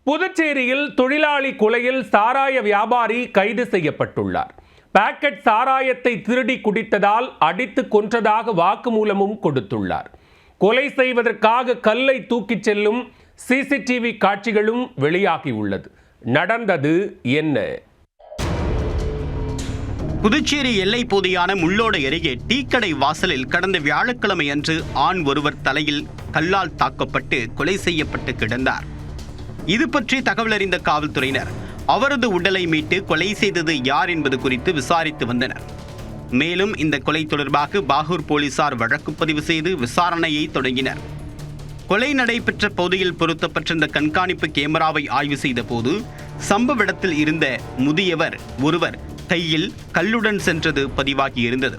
புதுச்சேரியில் தொழிலாளி கொலையில் சாராய வியாபாரி கைது செய்யப்பட்டுள்ளார். பாக்கெட் சாராயத்தை திருடி குடித்ததால் அடித்து கொன்றதாக வாக்குமூலமும் கொடுத்துள்ளார். கொலை செய்வதற்காக கல்லை தூக்கிச் செல்லும் சிசிடிவி காட்சிகளும் வெளியாகியுள்ளது. நடந்தது என்ன? புதுச்சேரி எல்லை பகுதியான முள்ளோடு அருகே டீக்கடை வாசலில் கடந்த வியாழக்கிழமை அன்று ஆண் ஒருவர் தலையில் கல்லால் தாக்கப்பட்டு கொலை செய்யப்பட்டு கிடந்தார். இது பற்றி தகவல் அறிந்த காவல்துறையினர் அவரது உடலை மீட்டு கொலை செய்தது யார் என்பது குறித்து விசாரித்து வந்தனர். மேலும் இந்த கொலை தொடர்பாக பாகூர் போலீசார் வழக்கு பதிவு செய்து விசாரணையை தொடங்கினர். கொலை நடைபெற்ற பகுதியில் பொருத்தப்பட்டிருந்த கண்காணிப்பு கேமராவை ஆய்வு செய்த போது சம்பவ இடத்தில் இருந்த முதியவர் ஒருவர் கையில் கல்லுடன் சென்றது பதிவாகியிருந்தது.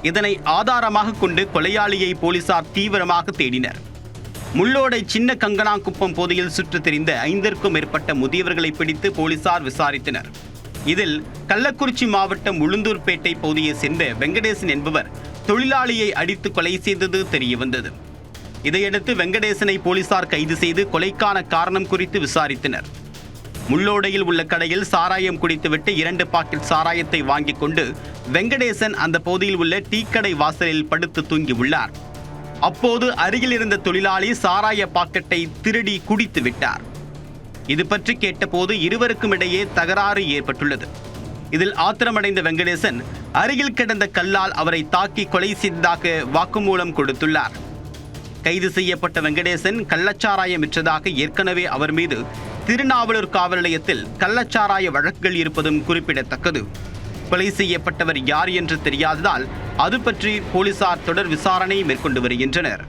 இதனை ஆதாரமாக கொண்டு கொலையாளியை போலீசார் தீவிரமாக தேடினர். முள்ளோடை சின்ன கங்கனாங்குப்பம் பகுதியில் சுற்றித் திரிந்த 5க்கும் மேற்பட்ட முதியவர்களை பிடித்து போலீசார் விசாரித்தனர். இதில் கள்ளக்குறிச்சி மாவட்டம் உளுந்தூர்பேட்டை பகுதியை சேர்ந்த வெங்கடேசன் என்பவர் தொழிலாளியை அடித்து கொலை செய்தது தெரியவந்தது. இதையடுத்து வெங்கடேசனை போலீசார் கைது செய்து கொலைக்கான காரணம் குறித்து விசாரித்தனர். முள்ளோடையில் உள்ள கடையில் சாராயம் குடித்துவிட்டு 2 பாக்கெட் சாராயத்தை வாங்கிக் கொண்டு வெங்கடேசன் அந்த பகுதியில் உள்ள டீக்கடை வாசலில் படுத்து தூங்கி உள்ளார். அப்போது அருகில் இருந்த தொழிலாளி சாராய பாக்கெட்டை திருடி குடித்து விட்டார். இது பற்றி கேட்டபோது இருவருக்கும் இடையே தகராறு ஏற்பட்டுள்ளது. இதில் ஆத்திரமடைந்த வெங்கடேசன் அருகில் கிடந்த கல்லால் அவரை தாக்கி கொலை செய்ததாக வாக்குமூலம் கொடுத்துள்ளார். கைது செய்யப்பட்ட வெங்கடேசன் கள்ளச்சாராயம் விற்றதாக ஏற்கனவே அவர் மீது திருநாவலூர் காவல் நிலையத்தில் கள்ளச்சாராய வழக்குகள் இருப்பதும் குறிப்பிடத்தக்கது. கொலை செய்யப்பட்டவர் யார் என்று தெரியாததால் அது பற்றி போலீசார் தொடர் விசாரணை மேற்கொண்டு வருகின்றனர்.